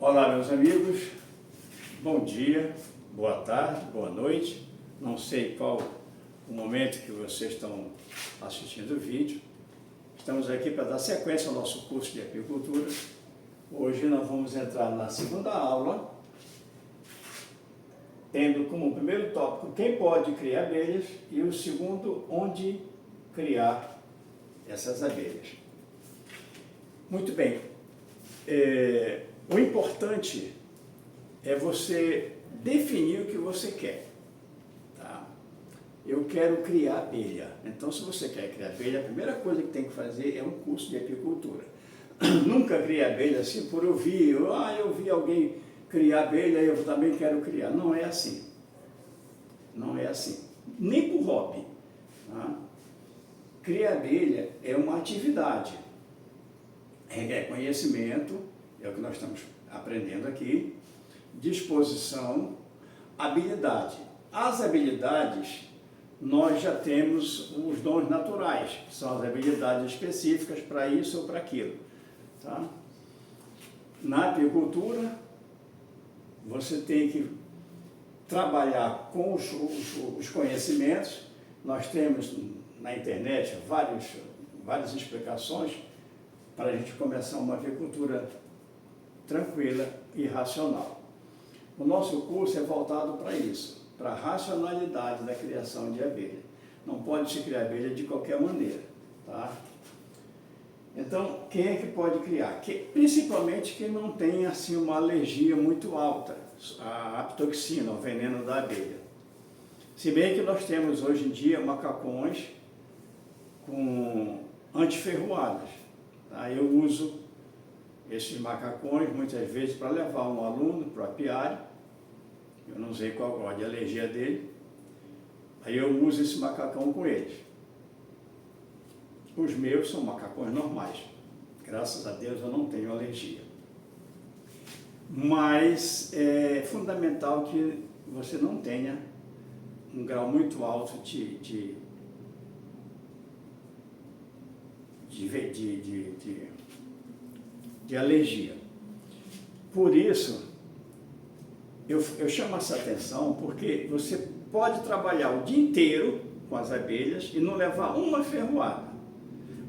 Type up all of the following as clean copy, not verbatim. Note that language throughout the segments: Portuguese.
Olá, meus amigos, bom dia, boa tarde, boa noite. Não sei qual o momento que vocês estão assistindo o vídeo. Estamos aqui para dar sequência ao nosso curso de apicultura. Hoje nós vamos entrar na segunda aula, tendo como primeiro tópico quem pode criar abelhas e o segundo, onde criar essas abelhas. Muito bem. O importante é você definir o que você quer. Tá? Eu quero criar abelha. Então, se você quer criar abelha, a primeira coisa que tem que fazer é um curso de apicultura. Nunca criei abelha assim por ouvir. Eu vi alguém criar abelha e eu também quero criar. Não é assim. Não é assim. Nem por hobby. Tá? Criar abelha é uma atividade. É conhecimento, é o que nós estamos aprendendo aqui, disposição, habilidade. As habilidades, nós já temos os dons naturais, que são as habilidades específicas para isso ou para aquilo. Tá? Na apicultura, você tem que trabalhar com os conhecimentos. Nós temos na internet várias explicações para a gente começar uma apicultura tranquila e racional. O nosso curso é voltado para isso, para a racionalidade da criação de abelha. Não pode se criar abelha de qualquer maneira. Tá? Então, quem é que pode criar? Principalmente quem não tem assim, uma alergia muito alta, a apitoxina, o veneno da abelha. Se bem que nós temos hoje em dia macacões com antiferroadas. Tá? Eu uso esses macacões muitas vezes para levar um aluno para o apiário. Eu não sei qual grau de alergia dele. Aí eu uso esse macacão com eles. Os meus são macacões normais. Graças a Deus eu não tenho alergia. Mas é fundamental que você não tenha um grau muito alto de alergia. Por isso, eu chamo essa atenção porque você pode trabalhar o dia inteiro com as abelhas e não levar uma ferroada.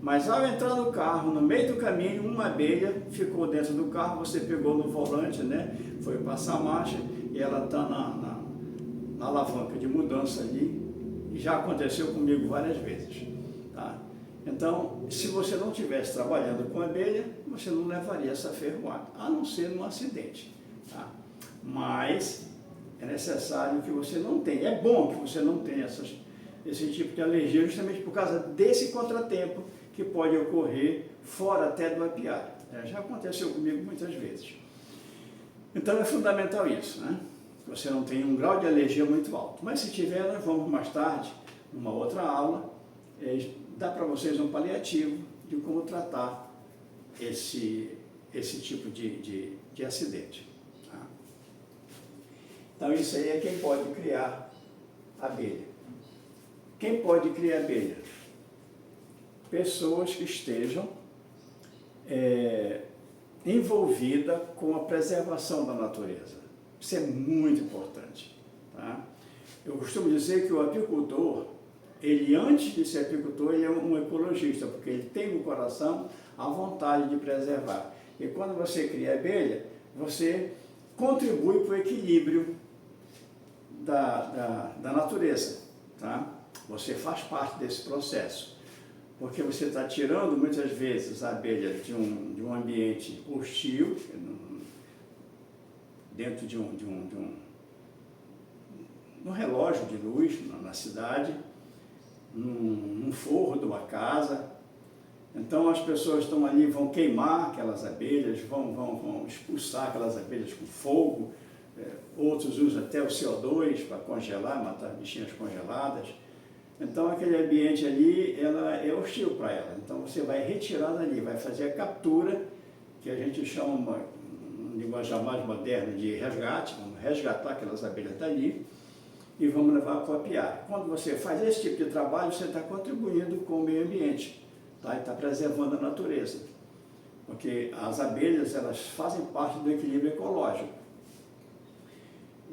Mas ao entrar no carro, no meio do caminho, uma abelha ficou dentro do carro, você pegou no volante, né? Foi passar a marcha e ela está na alavanca de mudança ali. E já aconteceu comigo várias vezes. Tá? Então, se você não estivesse trabalhando com abelha, você não levaria essa ferroada, a não ser num acidente. Tá? Mas é necessário que você não tenha, é bom que você não tenha esse tipo de alergia, justamente por causa desse contratempo que pode ocorrer fora até do apiário. Já aconteceu comigo muitas vezes. Então é fundamental isso, né? Você não tem um grau de alergia muito alto. Mas se tiver, nós vamos mais tarde, numa outra aula, dar para vocês um paliativo de como tratar esse tipo de acidente. Tá? Então isso aí é quem pode criar abelha. Quem pode criar abelha? Pessoas que estejam envolvidas com a preservação da natureza. Isso é muito importante. Tá? Eu costumo dizer que o apicultor, ele antes de ser apicultor, ele é um ecologista, porque ele tem no coração a vontade de preservar. E quando você cria abelha, você contribui para o equilíbrio da natureza. Tá? Você faz parte desse processo, porque você está tirando muitas vezes a abelha de um ambiente hostil, dentro de um relógio de luz na cidade, num forro de uma casa. Então as pessoas estão ali, vão queimar aquelas abelhas, vão expulsar aquelas abelhas com fogo, outros usam até o CO2 para congelar, matar bichinhas congeladas. Então aquele ambiente ali, ela é hostil para ela. Então você vai retirar dali, vai fazer a captura, que a gente chama, em linguagem mais moderna, de resgate. Vamos resgatar aquelas abelhas dali e vamos levar para o apiário. Quando você faz esse tipo de trabalho, você está contribuindo com o meio ambiente, tá? E está preservando a natureza. porque as abelhas, elas fazem parte do equilíbrio ecológico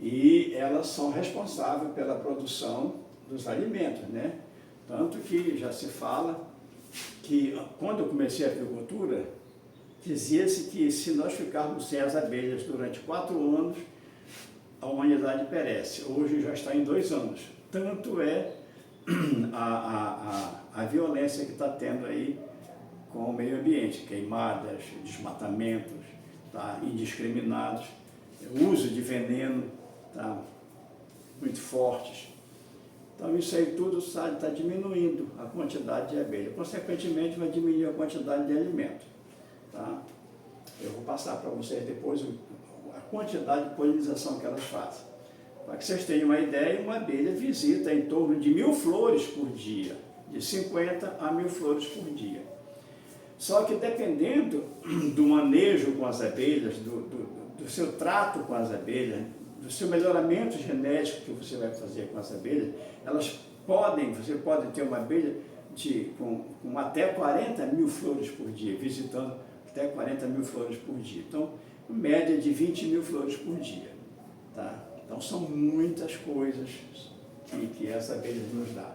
e elas são responsáveis pela produção dos alimentos, né? Tanto que já se fala que quando eu comecei a apicultura, dizia-se que se nós ficarmos sem as abelhas durante 4 anos, a humanidade perece. Hoje já está em 2 anos. Tanto é a violência que está tendo aí com o meio ambiente, queimadas, desmatamentos, tá, indiscriminados, uso de veneno, tá, muito fortes. Então isso aí tudo está diminuindo a quantidade de abelha. Consequentemente vai diminuir a quantidade de alimento. Tá? Eu vou passar para vocês depois a quantidade de polinização que elas fazem. Para que vocês tenham uma ideia, uma abelha visita em torno de 1000 flores por dia, de 50 a 1000 flores por dia. Só que dependendo do manejo com as abelhas, do seu trato com as abelhas, do seu melhoramento genético que você vai fazer com as abelhas, você pode ter uma abelha com até 40 mil flores por dia, visitando até 40 mil flores por dia. Então, média de 20 mil flores por dia. Tá? Então, são muitas coisas que as abelhas nos dão.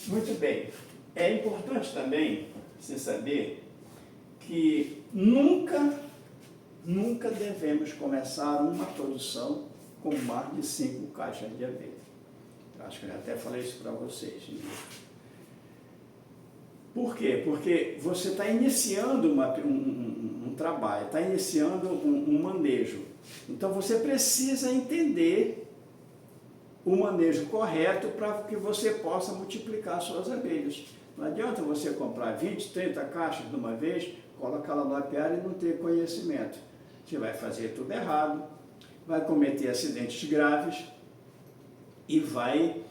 Muito bem. É importante também você saber que nunca devemos começar uma produção com mais de 5 caixas de abelha. Acho que eu até falei isso para vocês. Por quê? Porque você está iniciando um trabalho, está iniciando um manejo. Então você precisa entender o manejo correto para que você possa multiplicar suas abelhas. Não adianta você comprar 20, 30 caixas de uma vez, colocar lá no apiário e não ter conhecimento. Você vai fazer tudo errado, vai cometer acidentes graves e vai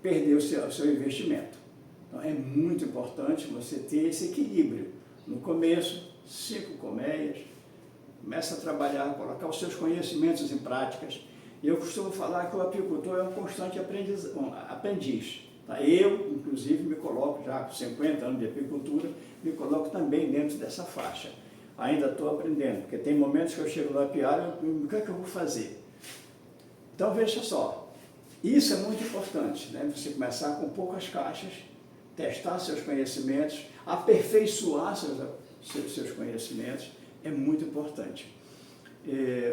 perder o seu investimento. Então é muito importante você ter esse equilíbrio. No começo, 5 colmeias, começa a trabalhar, colocar os seus conhecimentos em práticas. E eu costumo falar que o apicultor é um constante aprendiz. Tá? Eu, inclusive, me coloco já com 50 anos de apicultura, me coloco também dentro dessa faixa. Ainda estou aprendendo, porque tem momentos que eu chego no apiário e o que é que eu vou fazer? Então, veja só, isso é muito importante, né? Você começar com poucas caixas, testar seus conhecimentos, aperfeiçoar seus conhecimentos, é muito importante.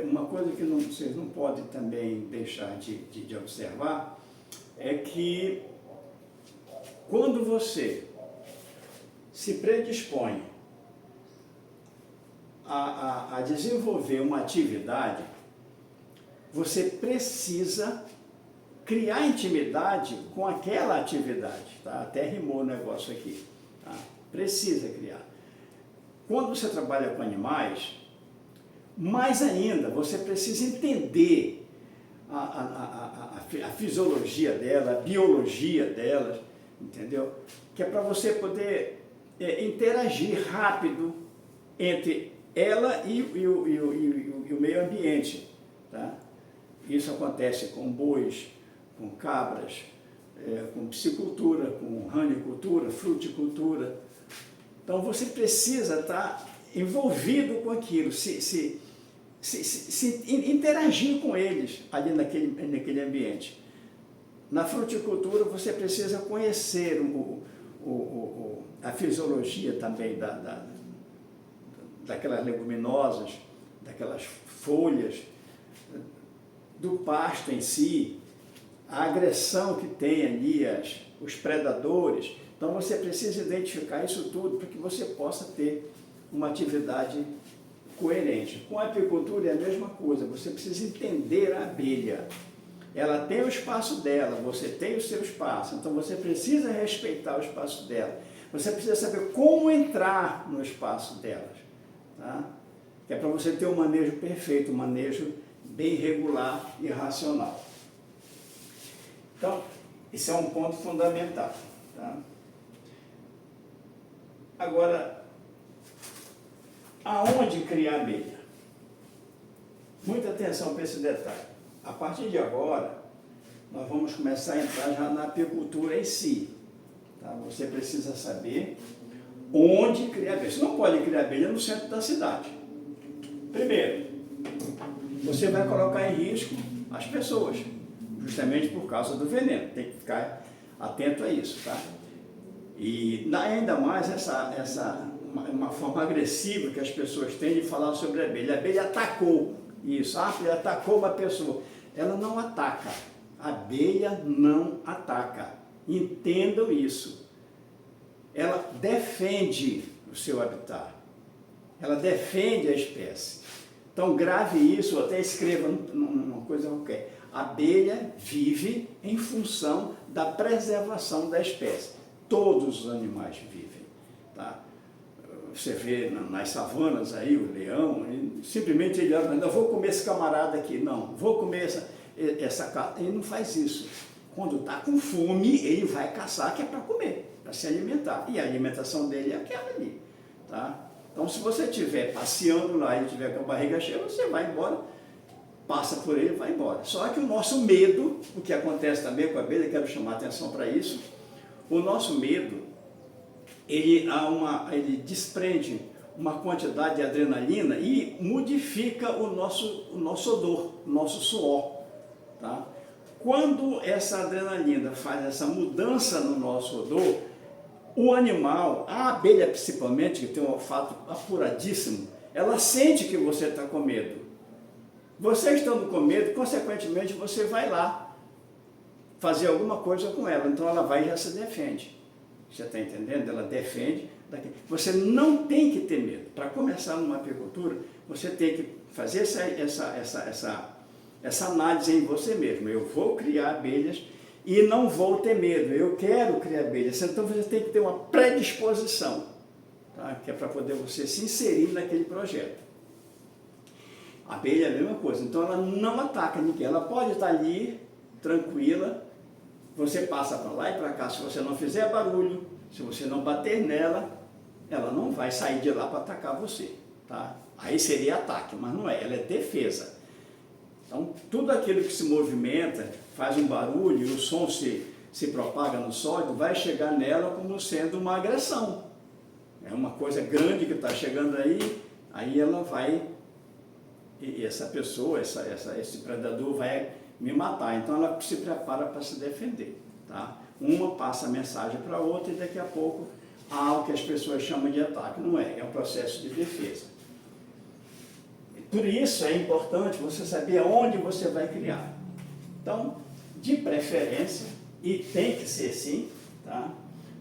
Uma coisa que vocês não podem também deixar de observar é que quando você se predispõe a desenvolver uma atividade, você precisa criar intimidade com aquela atividade. Tá? Até rimou o negócio aqui. Tá? Precisa criar. Quando você trabalha com animais, mais ainda, você precisa entender a fisiologia dela, a biologia delas, entendeu? Que é para você poder interagir rápido entre ela e o meio ambiente. Tá? Isso acontece com bois, com cabras, com piscicultura, com ranicultura, fruticultura. Então você precisa estar envolvido com aquilo, interagir com eles ali naquele ambiente. Na fruticultura você precisa conhecer a fisiologia também daquelas leguminosas, daquelas folhas, do pasto em si, a agressão que tem ali, os predadores. Então você precisa identificar isso tudo para que você possa ter uma atividade coerente. Com a apicultura é a mesma coisa, você precisa entender a abelha. Ela tem o espaço dela, você tem o seu espaço, então você precisa respeitar o espaço dela. Você precisa saber como entrar no espaço delas. Tá? Que é para você ter um manejo perfeito, um manejo bem regular e racional. Então, isso é um ponto fundamental. Tá? Agora, aonde criar abelha? Muita atenção para esse detalhe. A partir de agora, nós vamos começar a entrar já na apicultura em si. Tá? Você precisa saber onde criar abelha. Você não pode criar abelha no centro da cidade. Primeiro, você vai colocar em risco as pessoas, justamente por causa do veneno. Tem que ficar atento a isso, tá? E ainda mais uma forma agressiva que as pessoas têm de falar sobre a abelha. A abelha atacou isso, a abelha atacou uma pessoa. Ela não ataca. A abelha não ataca. Entendam isso. Ela defende o seu habitat. Ela defende a espécie. Então grave isso, ou até escreva numa coisa qualquer. A abelha vive em função da preservação da espécie. Todos os animais vivem, tá? Você vê nas savanas aí, o leão, simplesmente ele olha, não vou comer esse camarada aqui, não, vou comer essa carne. Ele não faz isso. Quando está com fome, ele vai caçar, que é para comer, para se alimentar. E a alimentação dele é aquela ali, tá? Então, se você estiver passeando lá e estiver com a barriga cheia, você vai embora, passa por ele e vai embora. Só que o nosso medo, o que acontece também com a abelha, quero chamar a atenção para isso, o nosso medo, ele desprende uma quantidade de adrenalina e modifica o nosso odor, o nosso suor, tá? Quando essa adrenalina faz essa mudança no nosso odor, o animal, a abelha principalmente, que tem um olfato apuradíssimo, ela sente que você está com medo. Você estando com medo, consequentemente você vai lá fazer alguma coisa com ela, então ela vai e já se defende. Você está entendendo? Ela defende. Você não tem que ter medo. Para começar numa apicultura, você tem que fazer essa análise em você mesmo. Eu vou criar abelhas e não vou ter medo. Eu quero criar abelhas. Então você tem que ter uma predisposição, tá? Que é para poder você se inserir naquele projeto. A abelha é a mesma coisa. Então ela não ataca ninguém. Ela pode estar ali, tranquila. Você passa para lá e para cá, se você não fizer barulho, se você não bater nela, ela não vai sair de lá para atacar você, tá? Aí seria ataque, mas não é, ela é defesa. Então, tudo aquilo que se movimenta, faz um barulho e o som se propaga no sólido, vai chegar nela como sendo uma agressão. É uma coisa grande que está chegando aí ela vai, e essa pessoa, esse predador vai me matar. Então ela se prepara para se defender, tá? Uma passa a mensagem para a outra e daqui a pouco há o que as pessoas chamam de ataque. Não é, é um processo de defesa. Por isso é importante você saber aonde você vai criar. Então, de preferência, e tem que ser assim, tá?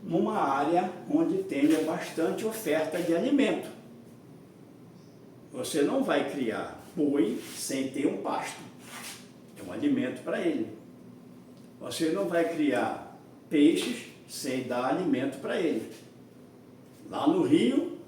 Numa área onde tenha bastante oferta de alimento. Você não vai criar boi sem ter um pasto. É um alimento para ele. Você não vai criar peixes sem dar alimento para ele. Lá no rio,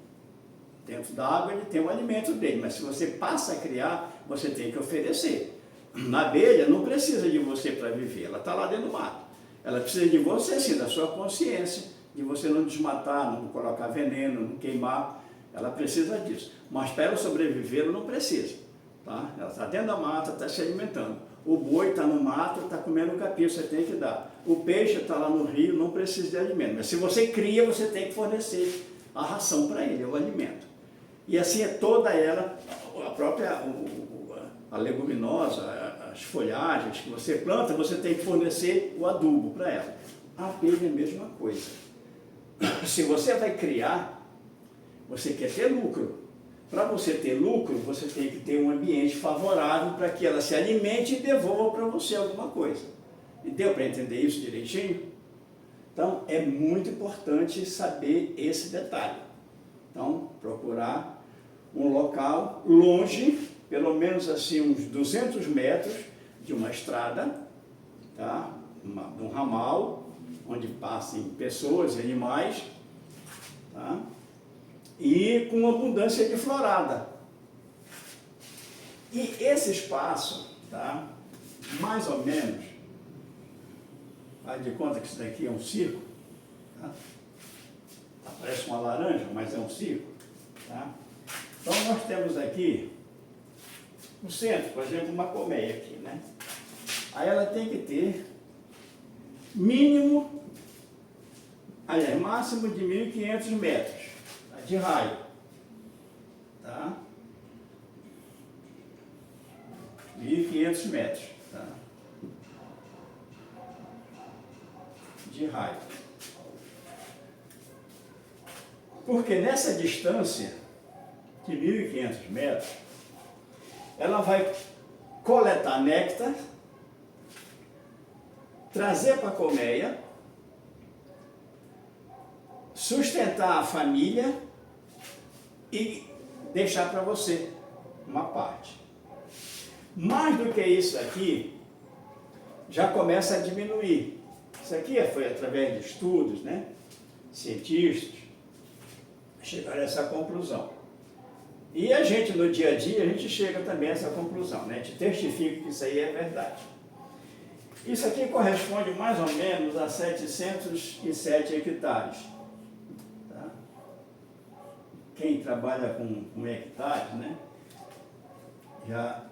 dentro da água, ele tem o alimento dele, mas se você passa a criar, você tem que oferecer. Na abelha, não precisa de você para viver, ela está lá dentro do mato. Ela precisa de você, sim, da sua consciência, de você não desmatar, não colocar veneno, não queimar. Ela precisa disso. Mas para ela sobreviver, ela não precisa. Tá? Ela está dentro da mata, está se alimentando. O boi está no mato, está comendo capim, você tem que dar. O peixe está lá no rio, não precisa de alimento. Mas se você cria, você tem que fornecer a ração para ele, o alimento. E assim é toda ela, a própria a leguminosa, as folhagens que você planta, você tem que fornecer o adubo para ela. A abelha é a mesma coisa. Se você vai criar, você quer ter lucro. Para você ter lucro, você tem que ter um ambiente favorável para que ela se alimente e devolva para você alguma coisa. E deu para entender isso direitinho? Então, é muito importante saber esse detalhe. Então, procurar um local longe, pelo menos assim uns 200 metros de uma estrada, tá? De um ramal, onde passem pessoas e animais, tá? E com abundância de florada. E esse espaço, tá? Mais ou menos, faz de conta que isso daqui é um círculo, tá? Parece uma laranja, mas é um círculo, tá? Então nós temos aqui, no centro, por exemplo, uma colmeia aqui, né? Aí ela tem que ter mínimo, aliás, máximo de 1.500 metros. de raio, tá? 1.500 metros, tá? De raio. Porque nessa distância de 1.500 metros, ela vai coletar néctar, trazer para a colmeia, sustentar a família e deixar para você uma parte. Mais do que isso aqui, já começa a diminuir. Isso aqui foi através de estudos, né? Cientistas chegaram a essa conclusão. E a gente, no dia a dia, a gente chega também a essa conclusão, né? A gente testifica que isso aí é verdade. Isso aqui corresponde mais ou menos a 707 hectares. Tá? Quem trabalha com hectares, né? Já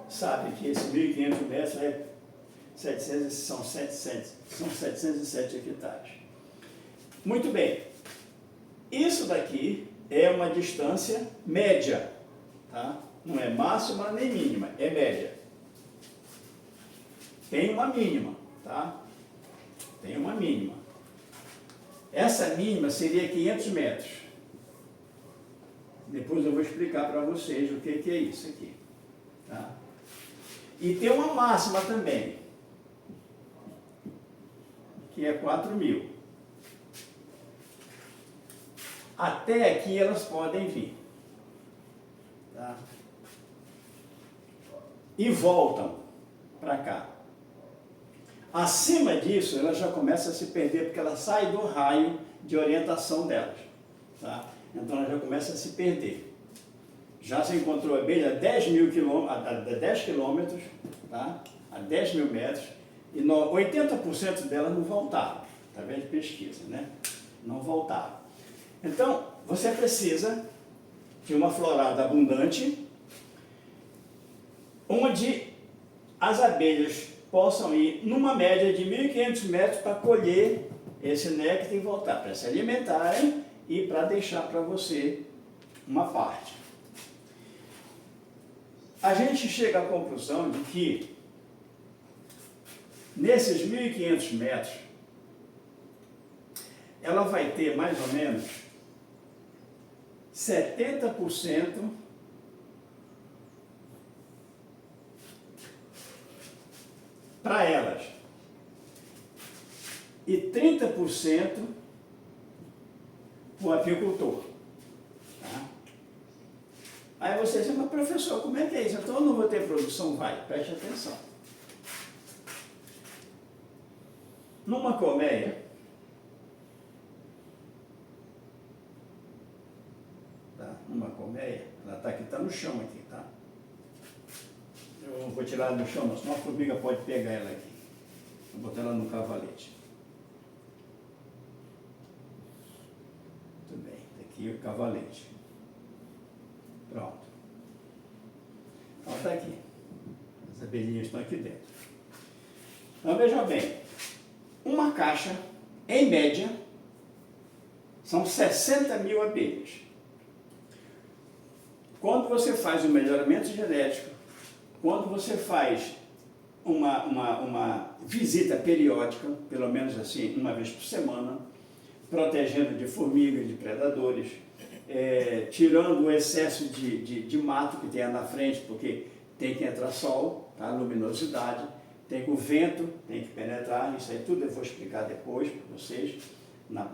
sabe que esse 1.500 metros são 707 hectares. Muito bem. Isso daqui é uma distância média, tá? Não é máxima nem mínima, é média. Tem uma mínima, tá? Tem uma mínima. Essa mínima seria 500 metros. Depois eu vou explicar para vocês o que é isso aqui, tá? E tem uma máxima também, que é 4.000. Até aqui elas podem vir, tá? E voltam para cá. Acima disso, ela já começa a se perder, porque ela sai do raio de orientação delas, tá? Então ela já começa a se perder. Já se encontrou abelha a 10 quilômetros, tá? A 10.000 metros, e 80% delas não voltaram, através de pesquisa, né? Não voltaram. Então, você precisa de uma florada abundante, onde as abelhas possam ir numa média de 1.500 metros para colher esse néctar e voltar, para se alimentarem e para deixar para você uma parte. A gente chega à conclusão de que nesses 1.500 metros ela vai ter mais ou menos 70% para elas e 30% para o apicultor. Tá? Aí você diz, mas professor, como é que é isso? Então eu não vou ter produção? Vai, preste atenção. Numa colmeia, tá? Numa colmeia, ela está aqui, está no chão aqui, tá? Eu não vou tirar ela do chão, senão a formiga pode pegar ela aqui. Vou botar ela no cavalete. Muito bem, aqui o cavalete. Pronto. Então está aqui. As abelhinhas estão aqui dentro. Então veja bem, uma caixa, em média, são 60.000 abelhas. Quando você faz o melhoramento genético, quando você faz uma visita periódica, pelo menos assim, uma vez por semana, protegendo de formigas, de predadores, tirando o excesso de mato que tem na frente, porque tem que entrar sol, tá? Luminosidade, tem que o vento tem que penetrar, isso aí tudo eu vou explicar depois para vocês, na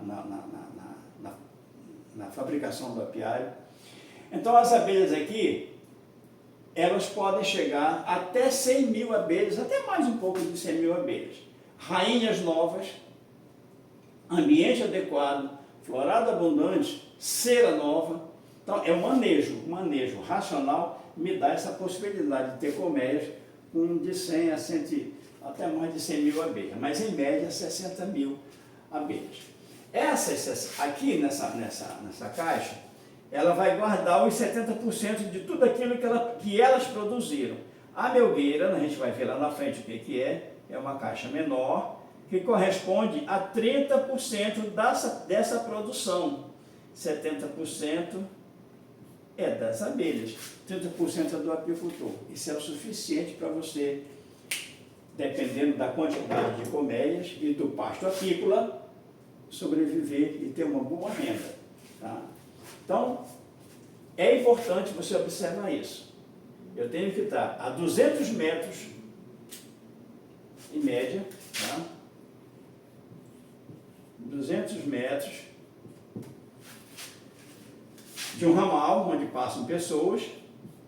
fabricação do apiário. Então as abelhas aqui, elas podem chegar até 100.000 abelhas, até mais um pouco de 100.000 abelhas. Rainhas novas, ambiente adequado, florada abundante, cera nova. Então é um manejo racional me dá essa possibilidade de ter colmeias com de 100 a 100, até mais de 100.000 abelhas, mas em média 60.000 abelhas. Essas, aqui nessa caixa, ela vai guardar os 70% de tudo aquilo que elas produziram. A melgueira, a gente vai ver lá na frente o que é uma caixa menor, que corresponde a 30% dessa produção. 70% é das abelhas, 30% é do apicultor. Isso é o suficiente para você, dependendo da quantidade de colmeias e do pasto apícola, sobreviver e ter uma boa renda. Tá? Então, é importante você observar isso. Eu tenho que estar a 200 metros, em média, tá? 200 metros de um ramal onde passam pessoas,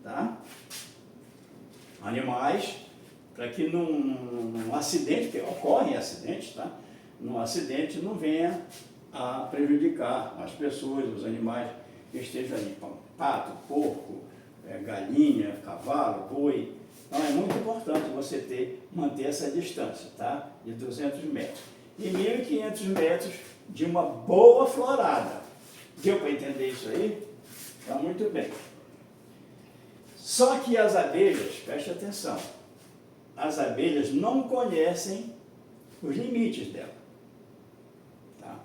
tá? Animais, para que num acidente, porque ocorrem acidentes, tá? Num acidente não venha a prejudicar as pessoas, os animais que estejam ali, pato, porco, galinha, cavalo, boi. Então é muito importante você manter essa distância, tá? De 200 metros. E 1.500 metros de uma boa florada. Deu para entender isso aí? Então, muito bem. Só que as abelhas, preste atenção, as abelhas não conhecem os limites dela. Tá?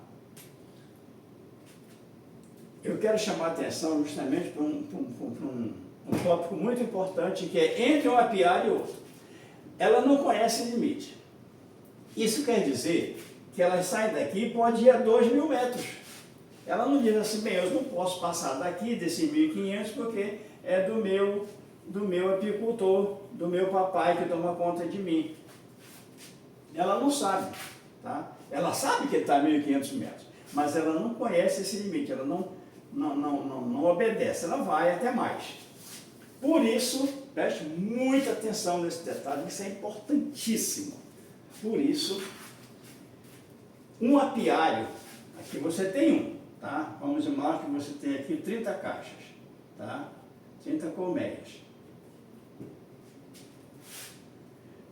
Eu quero chamar a atenção justamente para um tópico muito importante, que é entre um apiário e outro. Ela não conhece limite. Isso quer dizer que ela sai daqui e pode ir a 2.000 metros. Ela não diz assim, bem, eu não posso passar daqui desses 1.500 porque é do meu apicultor, do meu papai que toma conta de mim. Ela não sabe, tá? Ela sabe que está a 1.500 metros, mas ela não conhece esse limite, ela não obedece, ela vai até mais. Por isso, preste muita atenção nesse detalhe, isso é importantíssimo. Por isso, um apiário, aqui você tem um, tá? Vamos imaginar que você tem aqui 30 caixas, tá? 30 colmeias.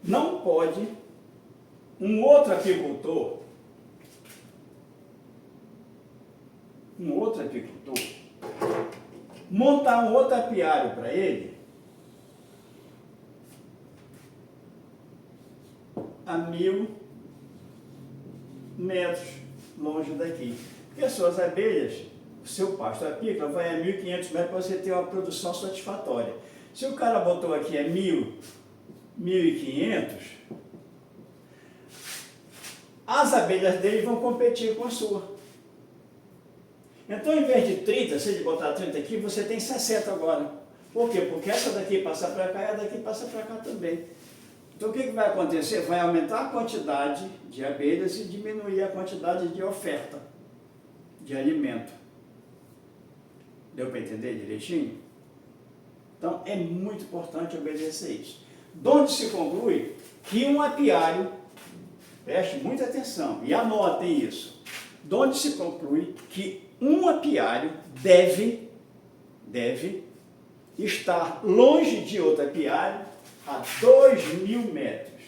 Não pode um outro apicultor montar um outro apiário para ele a 1.000 metros longe daqui. Porque as suas abelhas, o seu pasto apícola vai a 1.500 metros para você ter uma produção satisfatória. Se o cara botou aqui a 1.000, 1.500, as abelhas dele vão competir com a sua. Então, em vez de 30, se ele botar 30 aqui, você tem 60 agora. Por quê? Porque essa daqui passa para cá e a daqui passa para cá também. Então, o que vai acontecer? Vai aumentar a quantidade de abelhas e diminuir a quantidade de oferta de alimento. Deu para entender direitinho? Então, é muito importante obedecer isso. De onde se conclui que um apiário, preste muita atenção e anotem isso, de onde se conclui que um apiário deve estar longe de outro apiário a 2.000 metros,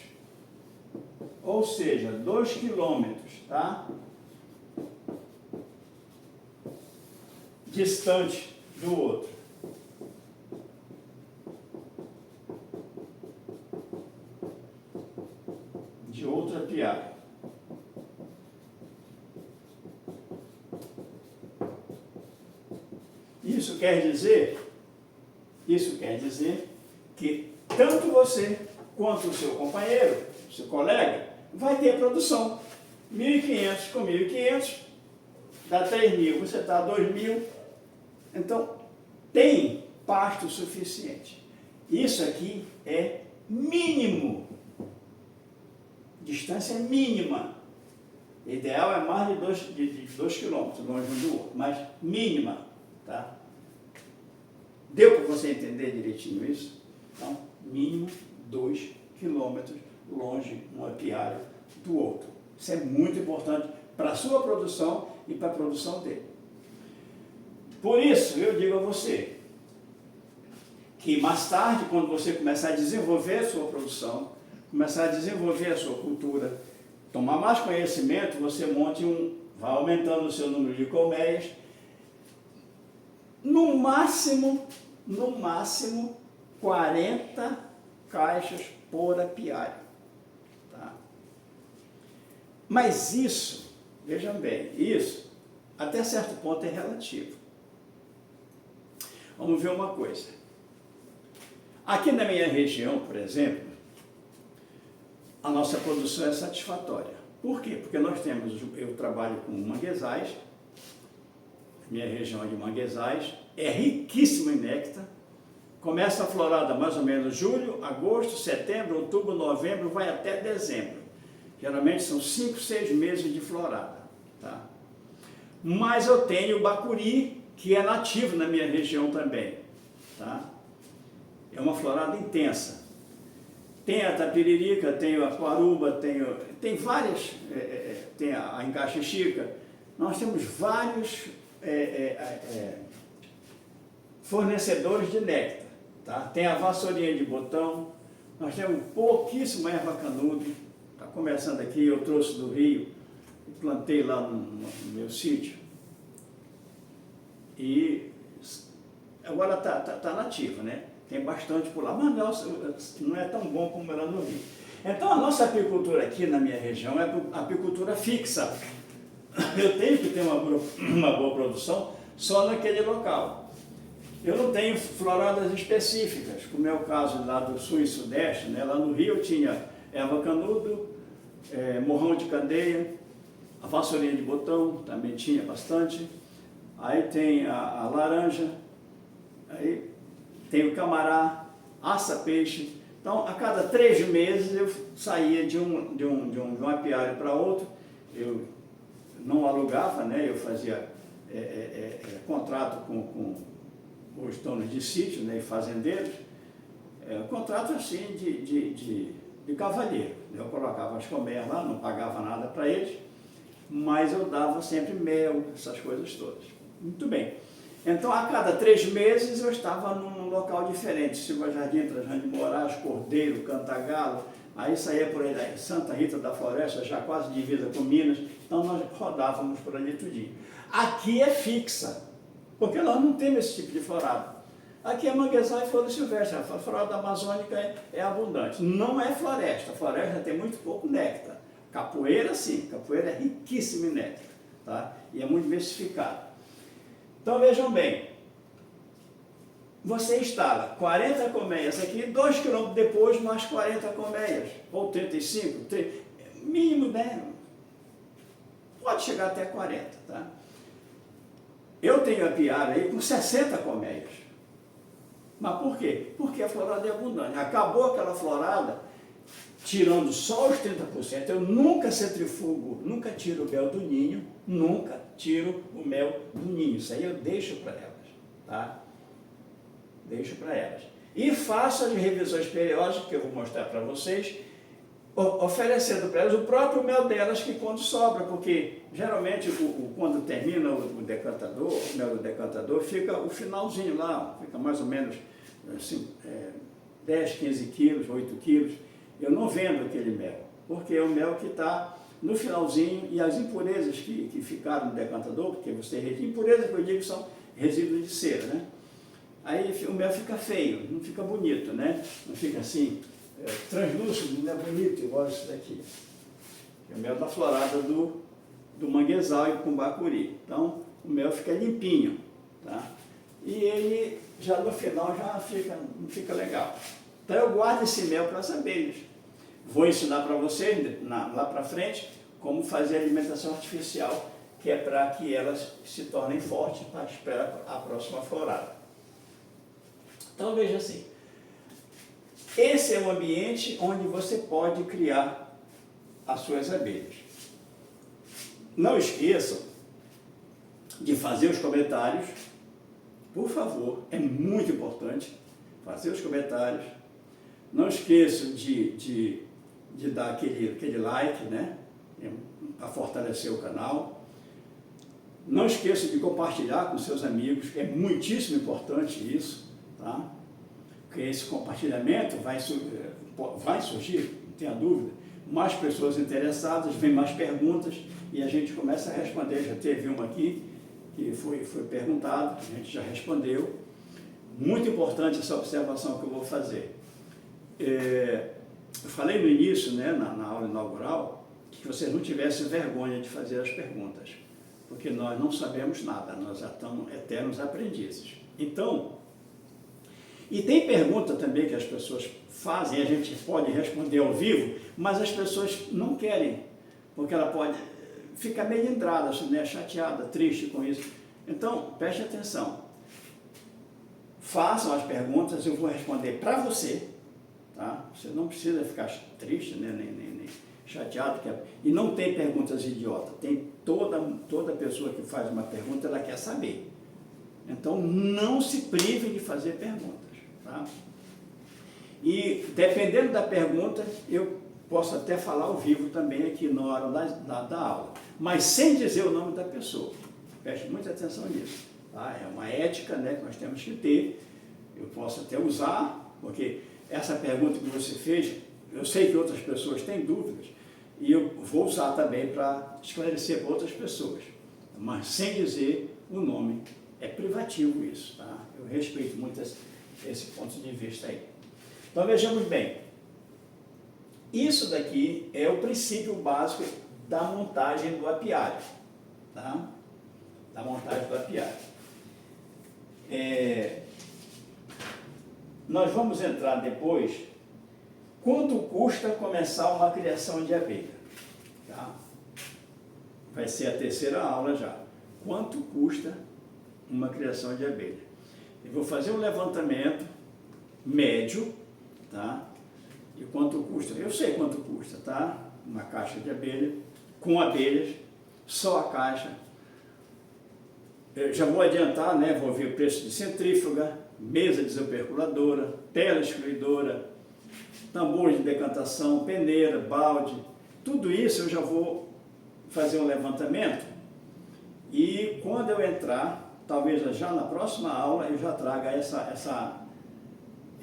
ou seja, 2 quilômetros, tá? Distante do outro. De outro apiário. Isso quer dizer que tanto você quanto o seu companheiro, seu colega, vai ter produção. 1.500 com 1.500, dá 3.000, você está a 2.000. Então, tem pasto suficiente. Isso aqui é mínimo. Distância mínima. Ideal é mais de 2 quilômetros, longe um do outro, mas mínima. Tá? Deu para você entender direitinho isso? Então, mínimo 2 quilômetros longe um apiário do outro. Isso é muito importante para a sua produção e para a produção dele. Por isso, eu digo a você que mais tarde, quando você começar a desenvolver a sua produção, começar a desenvolver a sua cultura, tomar mais conhecimento, você vai aumentando o seu número de colmeias, no máximo 40 caixas por apiário. Tá? Mas isso, vejam bem, isso até certo ponto é relativo. Vamos ver uma coisa. Aqui na minha região, por exemplo, a nossa produção é satisfatória. Por quê? Porque nós temos, eu trabalho com manguezais, minha região é de manguezais, é riquíssima em néctar, começa a florada mais ou menos julho, agosto, setembro, outubro, novembro, vai até dezembro. Geralmente são 5, 6 meses de florada, tá? Mas eu tenho o bacuri, que é nativo na minha região também, tá? É uma florada intensa. Tem a tapiririca, tem a quaruba, tem várias, tem a encaxixica. Nós temos vários fornecedores de néctar, tá? Tem a vassourinha de botão, nós temos pouquíssimo erva canudo. Está começando aqui, eu trouxe do Rio, plantei lá no meu sítio. E agora tá nativa, né? Tem bastante por lá, mas não é tão bom como era no Rio. Então a nossa apicultura aqui na minha região é apicultura fixa. Eu tenho que ter uma boa produção só naquele local. Eu não tenho floradas específicas, como é o caso lá do sul e sudeste, né? Lá no Rio eu tinha erva canudo, morrão de candeia, a vassourinha de botão também tinha bastante. Aí tem a laranja, aí tem o camará, aça-peixe. Então, a cada 3 meses eu saía de um apiário para outro. Eu não alugava, né? Eu fazia contrato com os donos de sítio, né? E fazendeiros. Contrato assim de cavalheiro. Eu colocava as colmeias lá, não pagava nada para eles, mas eu dava sempre mel, essas coisas todas. Muito bem. Então, a cada 3 meses eu estava num local diferente, Silva Jardim, Trajano de Moraes, Cordeiro, Cantagalo, aí saía por aí, Santa Rita da Floresta, já quase divisa com Minas, então nós rodávamos por ali tudinho. Aqui é fixa, porque nós não temos esse tipo de florada. Aqui é manguezal e flor silvestre, a florada amazônica é abundante. Não é floresta, a floresta tem muito pouco néctar. Capoeira sim, capoeira é riquíssima em néctar, tá? E é muito diversificado. Então vejam bem, você instala 40 colmeias aqui, 2 km depois mais 40 colmeias, ou 35, 30, mínimo, né? Pode chegar até 40, tá? Eu tenho apiário aí com 60 colmeias. Mas por quê? Porque a florada é abundante. Acabou aquela florada, tirando só os 30%, eu nunca centrifugo, nunca tiro o mel do ninho, nunca tiro o mel do ninho. Isso aí eu deixo para elas, tá? Deixo para elas. E faço as revisões periódicas, que eu vou mostrar para vocês, oferecendo para elas o próprio mel delas, que quando sobra, porque geralmente quando termina o decantador, o mel do decantador, fica o finalzinho lá, fica mais ou menos assim, 10, 15 quilos, 8 quilos. Eu não vendo aquele mel, porque é o mel que está no finalzinho e as impurezas que ficaram no decantador, porque você retira impurezas que eu digo que são resíduos de cera, né? Aí o mel fica feio, não fica bonito, né? Não fica assim, translúcido, não é bonito igual isso daqui. É o mel da florada do manguezal e com bacuri. Então o mel fica limpinho, tá? E ele já no final já não fica legal. Então eu guardo esse mel para as abelhas. Vou ensinar para vocês, lá para frente, como fazer alimentação artificial, que é para que elas se tornem fortes para esperar a próxima florada. Então veja assim, esse é o ambiente onde você pode criar as suas abelhas. Não esqueçam de fazer os comentários, por favor, é muito importante fazer os comentários. Não esqueçam de dar aquele like, né, para fortalecer o canal. Não esqueçam de compartilhar com seus amigos, é muitíssimo importante isso, tá? Porque esse compartilhamento vai surgir, não tenha dúvida, mais pessoas interessadas, vem mais perguntas e a gente começa a responder. Já teve uma aqui que foi perguntado, a gente já respondeu. Muito importante essa observação que eu vou fazer. Eu falei no início, né, na aula inaugural, que vocês não tivessem vergonha de fazer as perguntas, porque nós não sabemos nada, nós já estamos eternos aprendizes. Então, e tem pergunta também que as pessoas fazem, a gente pode responder ao vivo, mas as pessoas não querem, porque ela pode ficar melindrada, né, chateada, triste com isso. Então, preste atenção. Façam as perguntas, eu vou responder para você, tá? Você não precisa ficar triste, né, nem chateado. E não tem perguntas idiotas. Tem toda pessoa que faz uma pergunta, ela quer saber. Então, não se prive de fazer perguntas, tá? E, dependendo da pergunta, eu posso até falar ao vivo também aqui na hora da aula, mas sem dizer o nome da pessoa. Preste muita atenção nisso, tá? É uma ética, né, que nós temos que ter. Eu posso até usar, porque essa pergunta que você fez, eu sei que outras pessoas têm dúvidas, e eu vou usar também para esclarecer para outras pessoas, mas sem dizer o nome. É privativo isso, tá? Eu respeito muito esse ponto de vista aí. Então vejamos bem, isso daqui é o princípio básico da montagem do apiário, tá? Da montagem do apiário. Nós vamos entrar depois, quanto custa começar uma criação de abelha, tá? Vai ser a terceira aula já. Quanto custa uma criação de abelha? Eu vou fazer um levantamento médio, tá? E quanto custa? Eu sei quanto custa, tá? Uma caixa de abelha, com abelhas, só a caixa. Eu já vou adiantar, né? Vou ver o preço de centrífuga, mesa desoperculadora, tela excluidora, tambor de decantação, peneira, balde. Tudo isso eu já vou fazer um levantamento e quando eu entrar, talvez já na próxima aula, eu já traga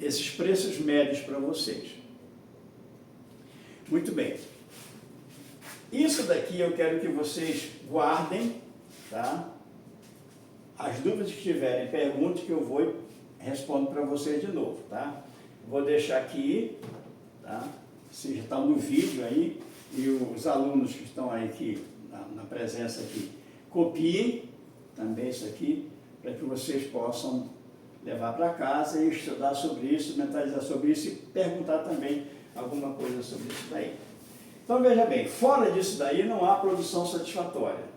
esses preços médios para vocês. Muito bem. Isso daqui eu quero que vocês guardem, tá? As dúvidas que tiverem, pergunte que eu vou respondo para vocês de novo, tá? Vou deixar aqui, tá? Vocês já estão no vídeo aí, e os alunos que estão aí aqui, na presença aqui, copiem também isso aqui, para que vocês possam levar para casa e estudar sobre isso, mentalizar sobre isso e perguntar também alguma coisa sobre isso daí. Então veja bem, fora disso daí não há produção satisfatória.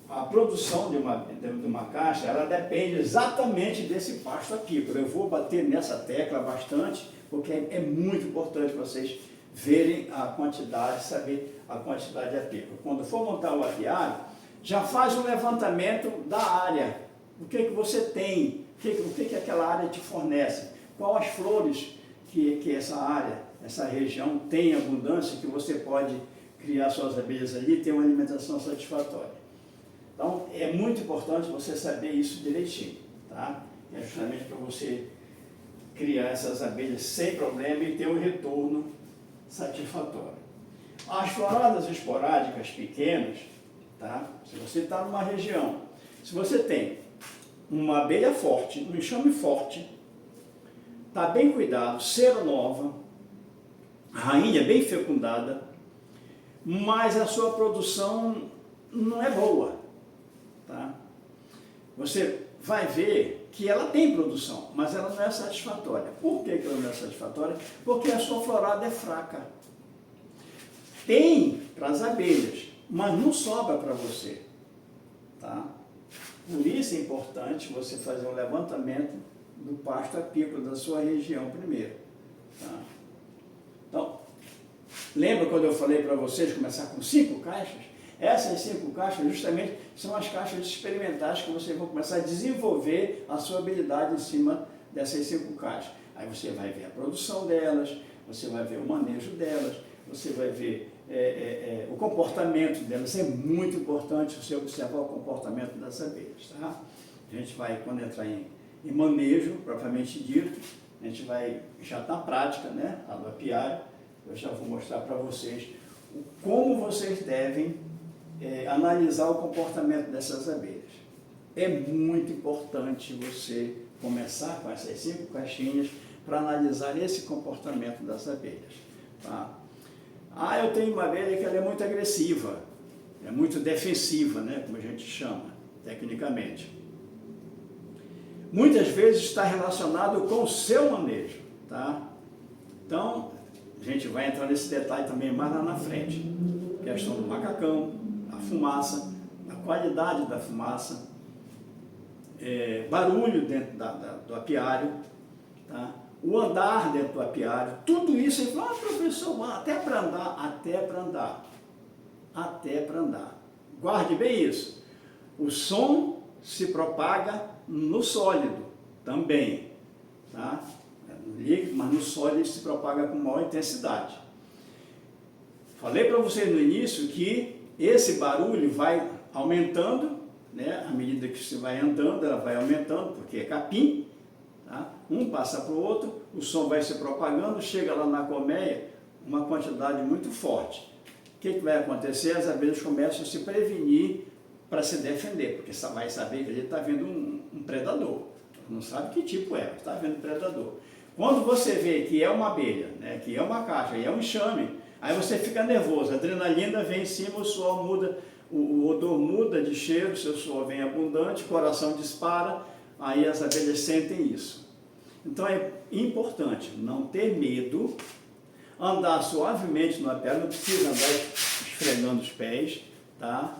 A produção de uma caixa, ela depende exatamente desse pasto apícola. Eu vou bater nessa tecla bastante, porque é muito importante vocês verem a quantidade, saber a quantidade de apícola. Quando for montar o apiário, já faz um levantamento da área. O que você tem, o que aquela área te fornece, quais as flores que essa área, essa região tem abundância, que você pode criar suas abelhas ali e ter uma alimentação satisfatória. Então, é muito importante você saber isso direitinho, tá? É justamente para você criar essas abelhas sem problema e ter um retorno satisfatório. As floradas esporádicas pequenas, tá? Se você está numa região, se você tem uma abelha forte, um enxame forte, está bem cuidado, cera nova, rainha bem fecundada, mas a sua produção não é boa. Tá? Você vai ver que ela tem produção, mas ela não é satisfatória. Por que ela não é satisfatória? Porque a sua florada é fraca. Tem para as abelhas, mas não sobra para você. Tá? Por isso é importante você fazer um levantamento do pasto apícola da sua região primeiro. Tá? Então, lembra quando eu falei para vocês começar com 5 caixas? Essas 5 caixas justamente são as caixas experimentais que vocês vão começar a desenvolver a sua habilidade em cima dessas 5 caixas. Aí você vai ver a produção delas, você vai ver o manejo delas, você vai ver o comportamento delas. É muito importante você observar o comportamento das abelhas. Tá? A gente vai, quando entrar em manejo, propriamente dito, a gente vai já na prática, né, do apiário, eu já vou mostrar para vocês como vocês devem analisar o comportamento dessas abelhas. É muito importante você começar com essas 5 caixinhas para analisar esse comportamento das abelhas. Tá? Ah, eu tenho uma abelha que ela é muito agressiva, é muito defensiva, né, como a gente chama, tecnicamente. Muitas vezes está relacionado com o seu manejo, tá? Então, a gente vai entrar nesse detalhe também mais lá na frente. Questão do macacão, a fumaça, a qualidade da fumaça, barulho dentro do apiário, tá? O andar dentro do apiário, tudo isso, ele fala, professor, até para andar. Guarde bem isso. O som se propaga no sólido também, tá? No líquido, mas no sólido se propaga com maior intensidade. Falei para você no início que esse barulho vai aumentando, né? À medida que você vai andando, ela vai aumentando, porque é capim, tá? Um passa para o outro, o som vai se propagando, chega lá na colmeia, uma quantidade muito forte. O que vai acontecer? As abelhas começam a se prevenir para se defender, porque vai saber que ele está vendo um predador. Não sabe que tipo é, está vendo um predador. Quando você vê que é uma abelha, né, que é uma caixa, é um enxame, aí você fica nervoso, a adrenalina vem em cima, o suor muda, o odor muda de cheiro, seu suor vem abundante, o coração dispara, aí as abelhas sentem isso. Então é importante não ter medo, andar suavemente no apiário, não precisa andar esfregando os pés, tá?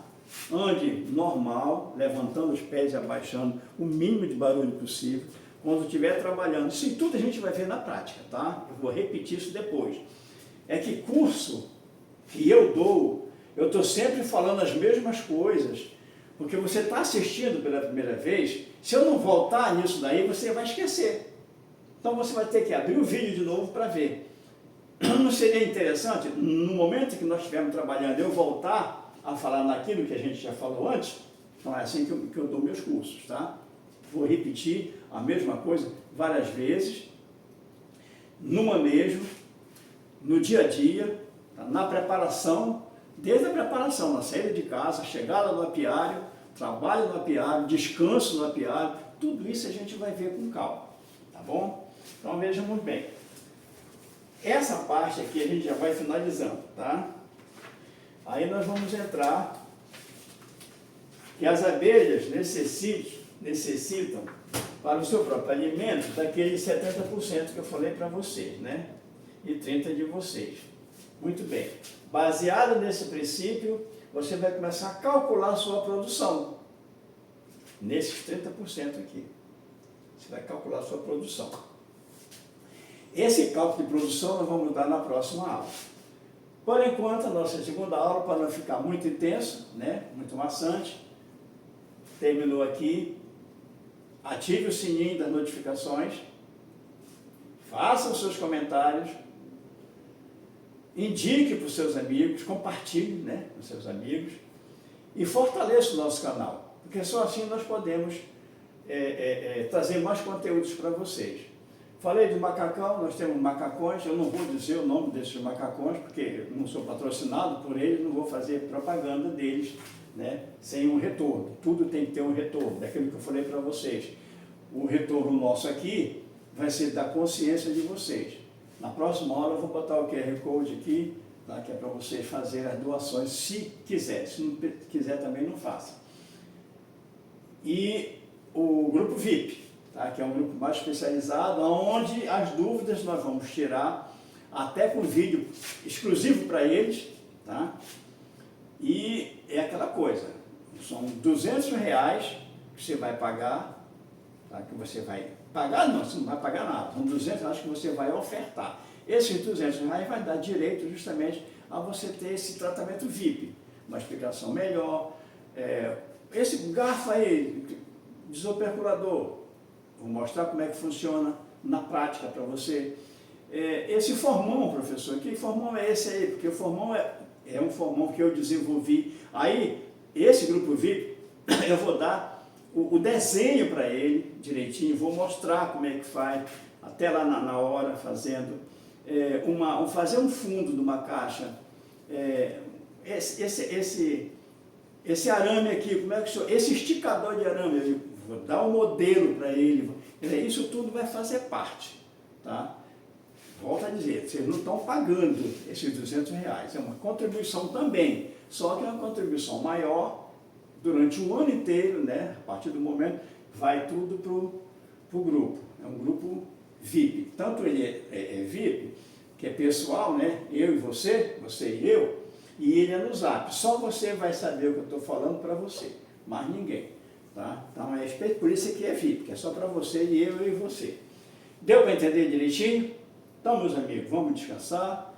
Ande normal, levantando os pés e abaixando o mínimo de barulho possível. Quando estiver trabalhando, isso tudo a gente vai ver na prática, tá? Eu vou repetir isso depois. É que curso que eu dou, eu estou sempre falando as mesmas coisas, porque você está assistindo pela primeira vez, se eu não voltar nisso daí, você vai esquecer. Então você vai ter que abrir o vídeo de novo para ver. Não seria interessante, no momento que nós estivermos trabalhando, eu voltar a falar naquilo que a gente já falou antes? Então é assim que eu dou meus cursos, tá? Vou repetir a mesma coisa várias vezes, no manejo, no dia a dia, tá? Na preparação, desde a preparação, na saída de casa, chegada no apiário, trabalho no apiário, descanso no apiário, tudo isso a gente vai ver com calma, tá bom? Então vejam muito bem. Essa parte aqui a gente já vai finalizando, tá? Aí nós vamos entrar que as abelhas necessitam para o seu próprio alimento daqueles 70% que eu falei para vocês, né? E 30% de vocês. Muito bem. Baseado nesse princípio, você vai começar a calcular a sua produção. Nesses 30% aqui. Você vai calcular a sua produção. Esse cálculo de produção nós vamos dar na próxima aula. Por enquanto, a nossa segunda aula, para não ficar muito intenso, né? Muito maçante, terminou aqui. Ative o sininho das notificações, faça os seus comentários, indique para os seus amigos, compartilhe, né, com os seus amigos e fortaleça o nosso canal, porque só assim nós podemos trazer mais conteúdos para vocês. Falei de macacão, nós temos macacões, eu não vou dizer o nome desses macacões, porque eu não sou patrocinado por eles, não vou fazer propaganda deles, né, sem um retorno. Tudo tem que ter um retorno, daquilo que eu falei para vocês. O retorno nosso aqui vai ser da consciência de vocês. Na próxima aula eu vou botar o QR Code aqui, tá, que é para vocês fazerem as doações, se quiser. Se não quiser também não faça. E o grupo VIP, tá, que é um grupo mais especializado, onde as dúvidas nós vamos tirar, até com vídeo exclusivo para eles, tá? E é aquela coisa, são R$200 que você vai pagar, tá? Que você vai pagar, não, você não vai pagar nada, são R$200 que você vai ofertar. Esses R$200 vai dar direito justamente a você ter esse tratamento VIP, uma explicação melhor. Esse garfo aí, desoperculador, vou mostrar como é que funciona na prática para você. Esse formão, professor, que formão é esse aí? Porque o formão é um formão que eu desenvolvi. Aí, esse grupo VIP, eu vou dar o desenho para ele direitinho, vou mostrar como é que faz, até lá na hora, fazendo, fazer um fundo de uma caixa, esse arame aqui, como é que chama? Esse esticador de arame, eu vou dar um modelo para ele, isso tudo vai fazer parte, tá? volto a dizer, vocês não estão pagando esses R$ 200, é uma contribuição também, só que é uma contribuição maior durante o ano inteiro, né? A partir do momento, vai tudo para o grupo, é um grupo VIP, tanto ele é VIP, que é pessoal, né? Eu e você e eu, e ele é no Zap, só você vai saber o que eu estou falando para você, mais ninguém, tá? Então é por isso que é VIP, que é só para você e eu e você. Deu para entender direitinho? Então, meus amigos, vamos descansar,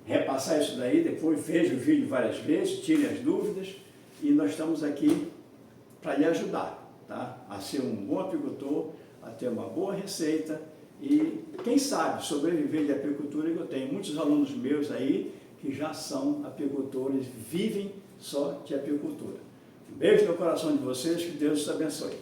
repassar isso daí, depois veja o vídeo várias vezes, tire as dúvidas, e nós estamos aqui para lhe ajudar, tá? A ser um bom apicultor, a ter uma boa receita e, quem sabe, sobreviver de apicultura. Eu tenho muitos alunos meus aí que já são apicultores, vivem só de apicultura. Um beijo no coração de vocês, que Deus os abençoe.